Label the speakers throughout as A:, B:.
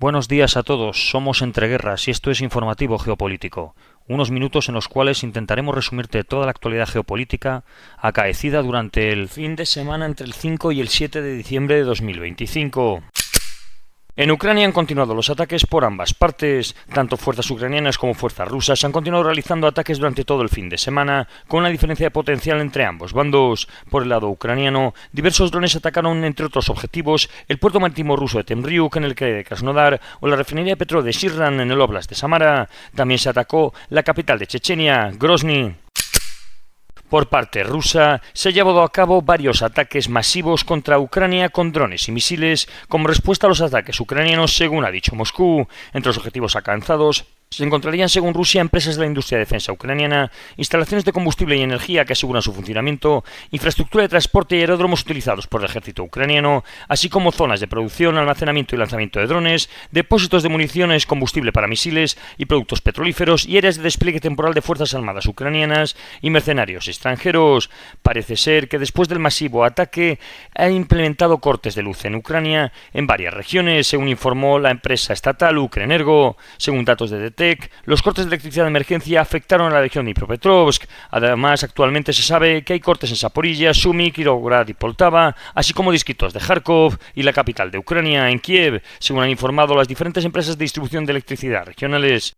A: Buenos días a todos, somos Entre Guerras y esto es Informativo Geopolítico, unos minutos en los cuales intentaremos resumirte toda la actualidad geopolítica acaecida durante el fin de semana entre el 5 y el 7 de diciembre de 2025. En Ucrania han continuado los ataques por ambas partes. Tanto fuerzas ucranianas como fuerzas rusas han continuado realizando ataques durante todo el fin de semana, con una diferencia de potencial entre ambos bandos. Por el lado ucraniano, diversos drones atacaron, entre otros objetivos, el puerto marítimo ruso de Temriuk en el que de Krasnodar o la refinería de petróleo de Shirran en el Oblast de Samara. También se atacó la capital de Chechenia, Grozny. Por parte rusa, se han llevado a cabo varios ataques masivos contra Ucrania con drones y misiles como respuesta a los ataques ucranianos, según ha dicho Moscú. Entre los objetivos alcanzados se encontrarían, según Rusia, empresas de la industria de defensa ucraniana, instalaciones de combustible y energía que aseguran su funcionamiento, infraestructura de transporte y aeródromos utilizados por el ejército ucraniano, así como zonas de producción, almacenamiento y lanzamiento de drones, depósitos de municiones, combustible para misiles y productos petrolíferos y áreas de despliegue temporal de fuerzas armadas ucranianas y mercenarios extranjeros. Parece ser que después del masivo ataque ha implementado cortes de luz en Ucrania en varias regiones, según informó la empresa estatal Ukrenergo. Según datos de los cortes de electricidad de emergencia afectaron a la región de Dnipropetrovsk. Además, actualmente se sabe que hay cortes en Zaporilla, Sumy, Kirovgrad y Poltava, así como distritos de Kharkov y la capital de Ucrania, en Kiev, según han informado las diferentes empresas de distribución de electricidad regionales.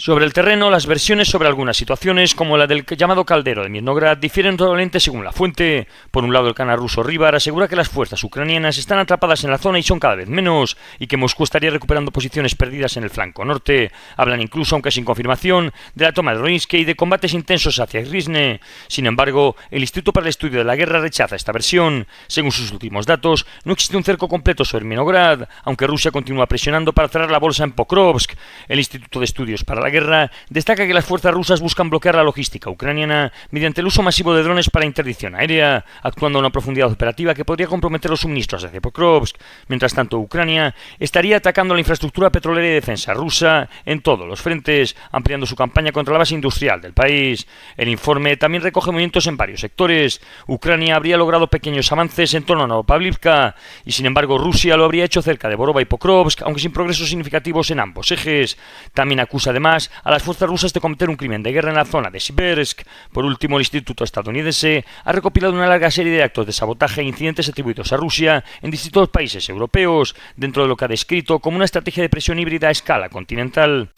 A: Sobre el terreno, las versiones sobre algunas situaciones, como la del llamado caldero de Mirnograd, difieren totalmente según la fuente. Por un lado, el canal ruso Ribar asegura que las fuerzas ucranianas están atrapadas en la zona y son cada vez menos, y que Moscú estaría recuperando posiciones perdidas en el flanco norte. Hablan incluso, aunque sin confirmación, de la toma de Roinsky y de combates intensos hacia Grisne. Sin embargo, el Instituto para el Estudio de la Guerra rechaza esta versión. Según sus últimos datos, no existe un cerco completo sobre Mirnograd, aunque Rusia continúa presionando para cerrar la bolsa en Pokrovsk. El Instituto de Estudios para la Guerra destaca que las fuerzas rusas buscan bloquear la logística ucraniana mediante el uso masivo de drones para interdicción aérea, actuando a una profundidad operativa que podría comprometer los suministros hacia Pokrovsk. Mientras tanto, Ucrania estaría atacando la infraestructura petrolera y de defensa rusa en todos los frentes, ampliando su campaña contra la base industrial del país. El informe también recoge movimientos en varios sectores. Ucrania habría logrado pequeños avances en torno a Novopavlivka y, sin embargo, Rusia lo habría hecho cerca de Borova y Pokrovsk, aunque sin progresos significativos en ambos ejes. También acusa además a las fuerzas rusas de cometer un crimen de guerra en la zona de Siversk. Por último, el Instituto estadounidense ha recopilado una larga serie de actos de sabotaje e incidentes atribuidos a Rusia en distintos países europeos, dentro de lo que ha descrito como una estrategia de presión híbrida a escala continental.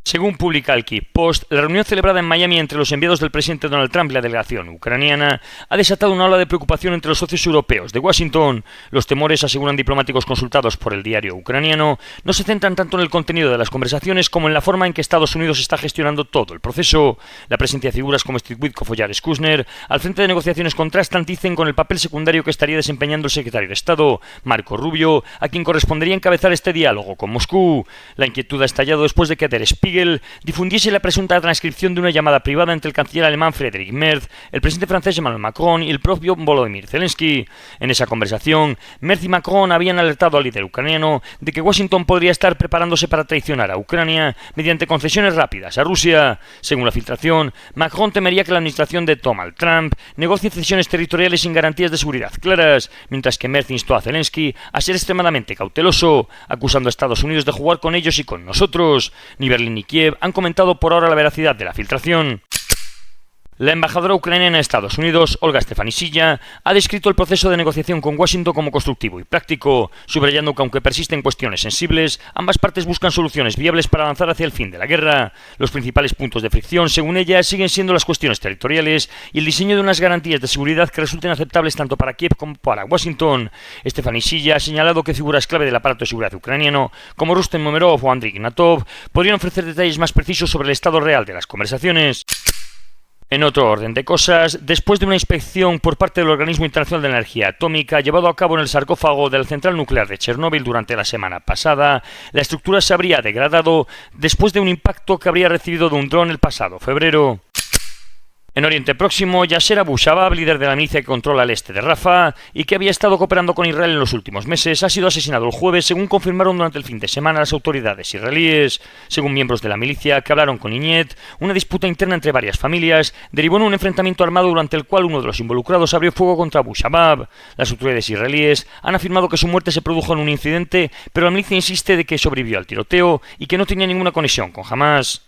A: Según publica el Kyiv Post, la reunión celebrada en Miami entre los enviados del presidente Donald Trump y la delegación ucraniana ha desatado una ola de preocupación entre los socios europeos de Washington. Los temores, aseguran diplomáticos consultados por el diario ucraniano, no se centran tanto en el contenido de las conversaciones como en la forma en que Estados Unidos está gestionando todo el proceso. La presencia de figuras como Steve Witkoff o Jared Kushner al frente de negociaciones contrastan, dicen, con el papel secundario que estaría desempeñando el secretario de Estado, Marco Rubio, a quien correspondería encabezar este diálogo con Moscú. La inquietud ha estallado después de que Der Spiegel difundiese la presunta transcripción de una llamada privada entre el canciller alemán Friedrich Merz, el presidente francés Emmanuel Macron y el propio Volodymyr Zelensky. En esa conversación, Merz y Macron habían alertado al líder ucraniano de que Washington podría estar preparándose para traicionar a Ucrania mediante concesiones rápidas a Rusia. Según la filtración, Macron temería que la administración de Donald Trump negocie cesiones territoriales sin garantías de seguridad claras, mientras que Merz instó a Zelensky a ser extremadamente cauteloso, acusando a Estados Unidos de jugar con ellos y con nosotros. Ni Berlín ni Kiev han comentado por ahora la veracidad de la filtración. La embajadora ucraniana en Estados Unidos, Olga Stefanishyna, ha descrito el proceso de negociación con Washington como constructivo y práctico, subrayando que aunque persisten cuestiones sensibles, ambas partes buscan soluciones viables para avanzar hacia el fin de la guerra. Los principales puntos de fricción, según ella, siguen siendo las cuestiones territoriales y el diseño de unas garantías de seguridad que resulten aceptables tanto para Kiev como para Washington. Stefanishyna ha señalado que figuras clave del aparato de seguridad ucraniano, como Rustem Umerov o Andriy Ignatov, podrían ofrecer detalles más precisos sobre el estado real de las conversaciones. En otro orden de cosas, después de una inspección por parte del Organismo Internacional de Energía Atómica llevado a cabo en el sarcófago de la central nuclear de Chernóbil durante la semana pasada, la estructura se habría degradado después de un impacto que habría recibido de un dron el pasado febrero. En Oriente Próximo, Yasser Abu Shabab, líder de la milicia que controla el este de Rafah y que había estado cooperando con Israel en los últimos meses, ha sido asesinado el jueves, según confirmaron durante el fin de semana las autoridades israelíes. Según miembros de la milicia que hablaron con Iñet, una disputa interna entre varias familias derivó en un enfrentamiento armado durante el cual uno de los involucrados abrió fuego contra Abu Shabab. Las autoridades israelíes han afirmado que su muerte se produjo en un incidente, pero la milicia insiste de que sobrevivió al tiroteo y que no tenía ninguna conexión con Hamas.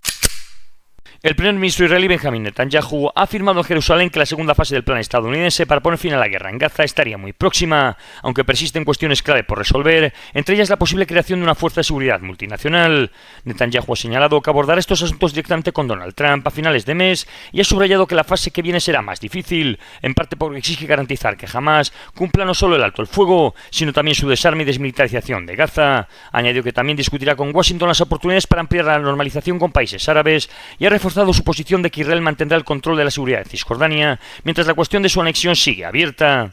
A: El primer ministro israelí Benjamin Netanyahu ha afirmado en Jerusalén que la segunda fase del plan estadounidense para poner fin a la guerra en Gaza estaría muy próxima, aunque persisten cuestiones clave por resolver, entre ellas la posible creación de una fuerza de seguridad multinacional. Netanyahu ha señalado que abordará estos asuntos directamente con Donald Trump a finales de mes y ha subrayado que la fase que viene será más difícil, en parte porque exige garantizar que Hamas cumpla no solo el alto el fuego, sino también su desarme y desmilitarización de Gaza. Añadió que también discutirá con Washington las oportunidades para ampliar la normalización con países árabes y ha reforzado su posición de que Israel mantendrá el control de la seguridad de Cisjordania, mientras la cuestión de su anexión sigue abierta.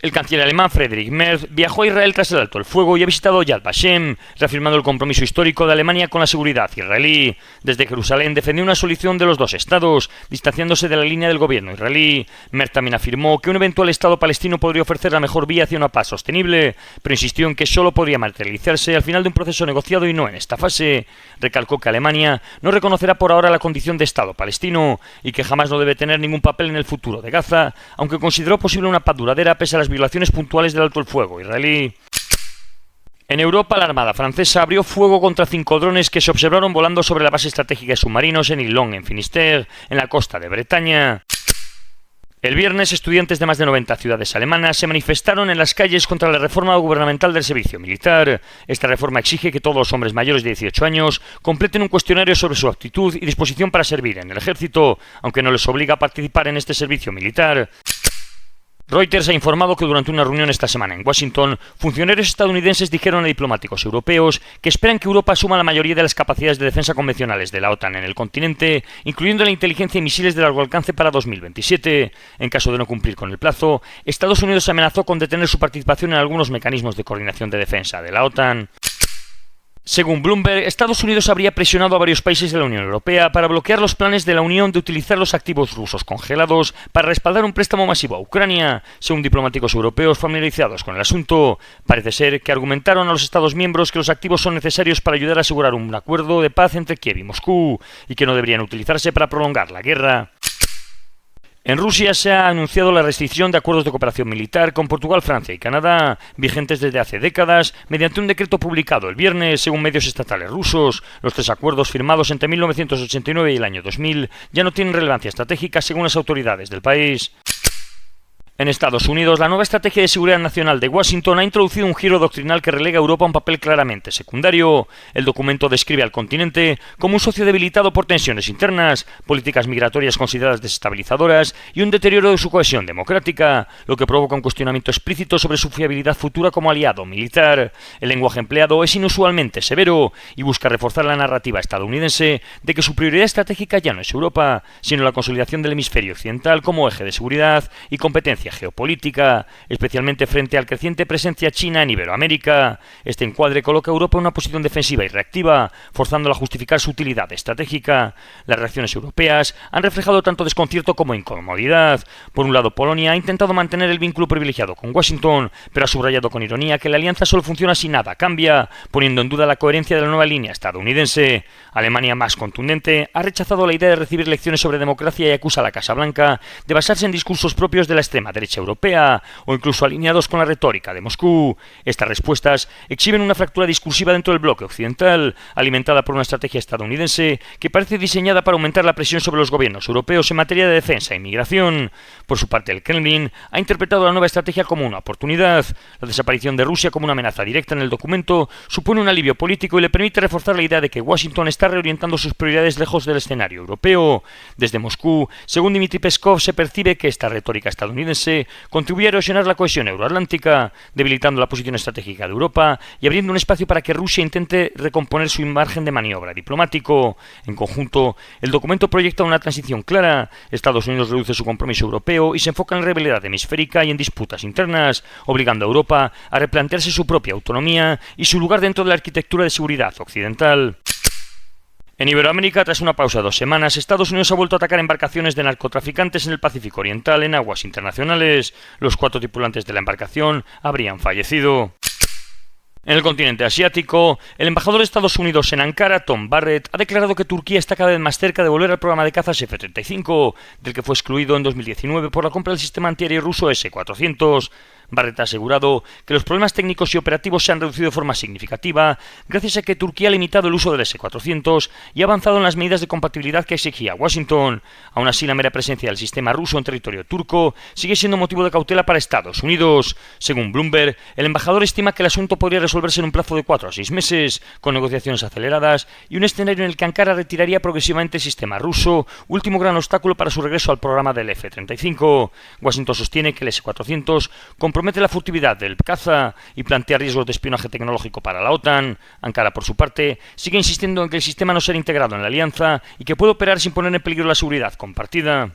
A: El canciller alemán Friedrich Merz viajó a Israel tras el alto el fuego y ha visitado Yad Vashem, reafirmando el compromiso histórico de Alemania con la seguridad israelí. Desde Jerusalén defendió una solución de los dos estados, distanciándose de la línea del gobierno israelí. Merz también afirmó que un eventual estado palestino podría ofrecer la mejor vía hacia una paz sostenible, pero insistió en que solo podría materializarse al final de un proceso negociado y no en esta fase. Recalcó que Alemania no reconocerá por ahora la condición de estado palestino y que jamás no debe tener ningún papel en el futuro de Gaza, aunque consideró posible una paz duradera pese a las violaciones puntuales del alto el fuego israelí. En Europa, la Armada francesa abrió fuego contra 5 drones que se observaron volando sobre la base estratégica de submarinos en Illon, en Finisterre, en la costa de Bretaña. El viernes, estudiantes de más de 90 ciudades alemanas se manifestaron en las calles contra la reforma gubernamental del servicio militar. Esta reforma exige que todos los hombres mayores de 18 años completen un cuestionario sobre su aptitud y disposición para servir en el ejército, aunque no les obliga a participar en este servicio militar. Reuters ha informado que durante una reunión esta semana en Washington, funcionarios estadounidenses dijeron a diplomáticos europeos que esperan que Europa asuma la mayoría de las capacidades de defensa convencionales de la OTAN en el continente, incluyendo la inteligencia y misiles de largo alcance para 2027. En caso de no cumplir con el plazo, Estados Unidos amenazó con detener su participación en algunos mecanismos de coordinación de defensa de la OTAN. Según Bloomberg, Estados Unidos habría presionado a varios países de la Unión Europea para bloquear los planes de la Unión de utilizar los activos rusos congelados para respaldar un préstamo masivo a Ucrania, según diplomáticos europeos familiarizados con el asunto. Parece ser que argumentaron a los Estados miembros que los activos son necesarios para ayudar a asegurar un acuerdo de paz entre Kiev y Moscú, y que no deberían utilizarse para prolongar la guerra. En Rusia se ha anunciado la restricción de acuerdos de cooperación militar con Portugal, Francia y Canadá, vigentes desde hace décadas, mediante un decreto publicado el viernes, según medios estatales rusos. Los 3 acuerdos firmados entre 1989 y el año 2000 ya no tienen relevancia estratégica según las autoridades del país. En Estados Unidos, la nueva estrategia de seguridad nacional de Washington ha introducido un giro doctrinal que relega a Europa a un papel claramente secundario. El documento describe al continente como un socio debilitado por tensiones internas, políticas migratorias consideradas desestabilizadoras y un deterioro de su cohesión democrática, lo que provoca un cuestionamiento explícito sobre su fiabilidad futura como aliado militar. El lenguaje empleado es inusualmente severo y busca reforzar la narrativa estadounidense de que su prioridad estratégica ya no es Europa, sino la consolidación del hemisferio occidental como eje de seguridad y competencia geopolítica, especialmente frente al creciente presencia china en Iberoamérica. Este encuadre coloca a Europa en una posición defensiva y reactiva, forzándola a justificar su utilidad estratégica. Las reacciones europeas han reflejado tanto desconcierto como incomodidad. Por un lado, Polonia ha intentado mantener el vínculo privilegiado con Washington, pero ha subrayado con ironía que la alianza solo funciona si nada cambia, poniendo en duda la coherencia de la nueva línea estadounidense. Alemania, más contundente, ha rechazado la idea de recibir lecciones sobre democracia y acusa a la Casa Blanca de basarse en discursos propios de la extrema derecha europea o incluso alineados con la retórica de Moscú. Estas respuestas exhiben una fractura discursiva dentro del bloque occidental, alimentada por una estrategia estadounidense que parece diseñada para aumentar la presión sobre los gobiernos europeos en materia de defensa e inmigración. Por su parte, el Kremlin ha interpretado la nueva estrategia como una oportunidad. La desaparición de Rusia como una amenaza directa en el documento supone un alivio político y le permite reforzar la idea de que Washington está reorientando sus prioridades lejos del escenario europeo. Desde Moscú, según Dmitry Peskov, se percibe que esta retórica estadounidense contribuye a erosionar la cohesión euroatlántica, debilitando la posición estratégica de Europa y abriendo un espacio para que Rusia intente recomponer su margen de maniobra diplomático. En conjunto, el documento proyecta una transición clara. Estados Unidos reduce su compromiso europeo y se enfoca en la rivalidad hemisférica y en disputas internas, obligando a Europa a replantearse su propia autonomía y su lugar dentro de la arquitectura de seguridad occidental. En Iberoamérica, tras una pausa de 2 semanas, Estados Unidos ha vuelto a atacar embarcaciones de narcotraficantes en el Pacífico Oriental en aguas internacionales. Los 4 tripulantes de la embarcación habrían fallecido. En el continente asiático, el embajador de Estados Unidos en Ankara, Tom Barrett, ha declarado que Turquía está cada vez más cerca de volver al programa de cazas F-35, del que fue excluido en 2019 por la compra del sistema antiaéreo ruso S-400. Barrett ha asegurado que los problemas técnicos y operativos se han reducido de forma significativa gracias a que Turquía ha limitado el uso del S-400 y ha avanzado en las medidas de compatibilidad que exigía Washington. Aún así, la mera presencia del sistema ruso en territorio turco sigue siendo motivo de cautela para Estados Unidos. Según Bloomberg, el embajador estima que el asunto podría resolverse en un plazo de 4 a 6 meses, con negociaciones aceleradas y un escenario en el que Ankara retiraría progresivamente el sistema ruso, último gran obstáculo para su regreso al programa del F-35. Washington sostiene que el S-400 compromete la furtividad del caza y plantea riesgos de espionaje tecnológico para la OTAN. Ankara, por su parte, sigue insistiendo en que el sistema no será integrado en la alianza y que puede operar sin poner en peligro la seguridad compartida.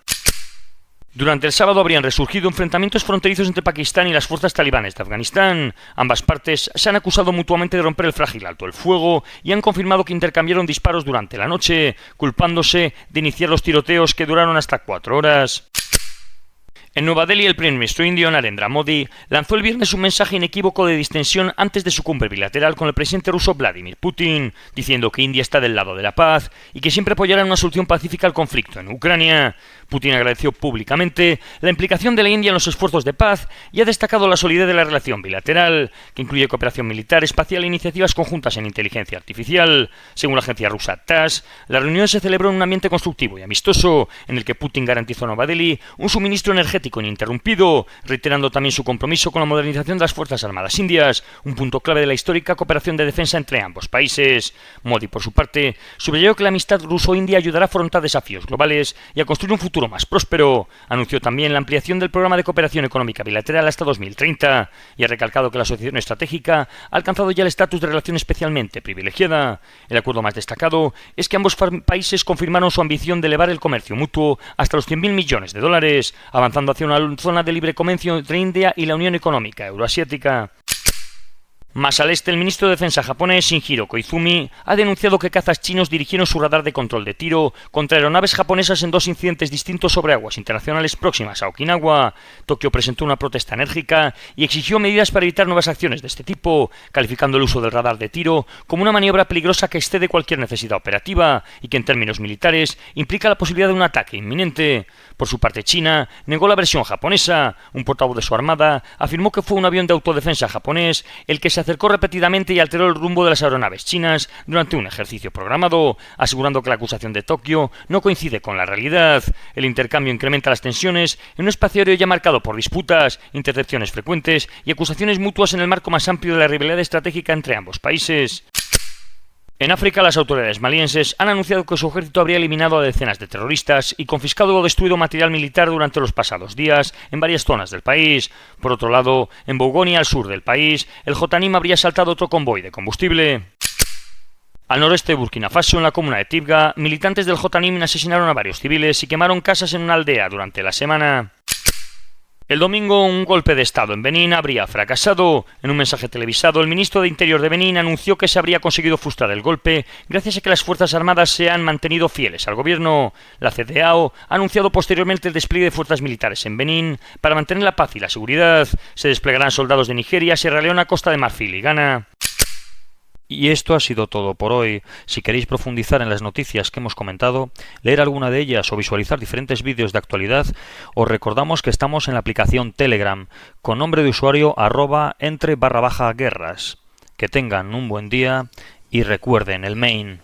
A: Durante el sábado habrían resurgido enfrentamientos fronterizos entre Pakistán y las fuerzas talibanes de Afganistán. Ambas partes se han acusado mutuamente de romper el frágil alto el fuego y han confirmado que intercambiaron disparos durante la noche, culpándose de iniciar los tiroteos que duraron hasta 4 horas. En Nueva Delhi, el primer ministro indio, Narendra Modi, lanzó el viernes un mensaje inequívoco de distensión antes de su cumbre bilateral con el presidente ruso Vladimir Putin, diciendo que India está del lado de la paz y que siempre apoyará una solución pacífica al conflicto en Ucrania. Putin agradeció públicamente la implicación de la India en los esfuerzos de paz y ha destacado la solidez de la relación bilateral, que incluye cooperación militar, espacial e iniciativas conjuntas en inteligencia artificial. Según la agencia rusa TASS, la reunión se celebró en un ambiente constructivo y amistoso, en el que Putin garantizó a Nueva Delhi un suministro energético ininterrumpido, reiterando también su compromiso con la modernización de las Fuerzas Armadas indias, un punto clave de la histórica cooperación de defensa entre ambos países. Modi, por su parte, subrayó que la amistad ruso-india ayudará a afrontar desafíos globales y a construir un futuro más próspero. Anunció también la ampliación del programa de cooperación económica bilateral hasta 2030 y ha recalcado que la asociación estratégica ha alcanzado ya el estatus de relación especialmente privilegiada. El acuerdo más destacado es que ambos países confirmaron su ambición de elevar el comercio mutuo hasta los $100.000 millones, avanzando hacia una zona de libre comercio entre India y la Unión Económica Euroasiática. Más al este, el ministro de Defensa japonés, Shinjiro Koizumi, ha denunciado que cazas chinos dirigieron su radar de control de tiro contra aeronaves japonesas en 2 incidentes distintos sobre aguas internacionales próximas a Okinawa. Tokio presentó una protesta enérgica y exigió medidas para evitar nuevas acciones de este tipo, calificando el uso del radar de tiro como una maniobra peligrosa que excede cualquier necesidad operativa y que en términos militares implica la posibilidad de un ataque inminente. Por su parte, China negó la versión japonesa. Un portavoz de su armada afirmó que fue un avión de autodefensa japonés el que se acercó repetidamente y alteró el rumbo de las aeronaves chinas durante un ejercicio programado, asegurando que la acusación de Tokio no coincide con la realidad. El intercambio incrementa las tensiones en un espacio aéreo ya marcado por disputas, intercepciones frecuentes y acusaciones mutuas en el marco más amplio de la rivalidad estratégica entre ambos países. En África, las autoridades malienses han anunciado que su ejército habría eliminado a decenas de terroristas y confiscado o destruido material militar durante los pasados días en varias zonas del país. Por otro lado, en Bougouni, al sur del país, el Jotanim habría asaltado otro convoy de combustible. Al noreste de Burkina Faso, en la comuna de Tibga, militantes del Jotanim asesinaron a varios civiles y quemaron casas en una aldea durante la semana. El domingo, un golpe de Estado en Benín habría fracasado. En un mensaje televisado, el ministro de Interior de Benín anunció que se habría conseguido frustrar el golpe gracias a que las Fuerzas Armadas se han mantenido fieles al gobierno. La CEDEAO ha anunciado posteriormente el despliegue de fuerzas militares en Benín para mantener la paz y la seguridad. Se desplegarán soldados de Nigeria, Sierra Leona, Costa de Marfil y Ghana. Y esto ha sido todo por hoy. Si queréis profundizar en las noticias que hemos comentado, leer alguna de ellas o visualizar diferentes vídeos de actualidad, os recordamos que estamos en la aplicación Telegram, con nombre de usuario @entre_guerras. Que tengan un buen día y recuerden el main.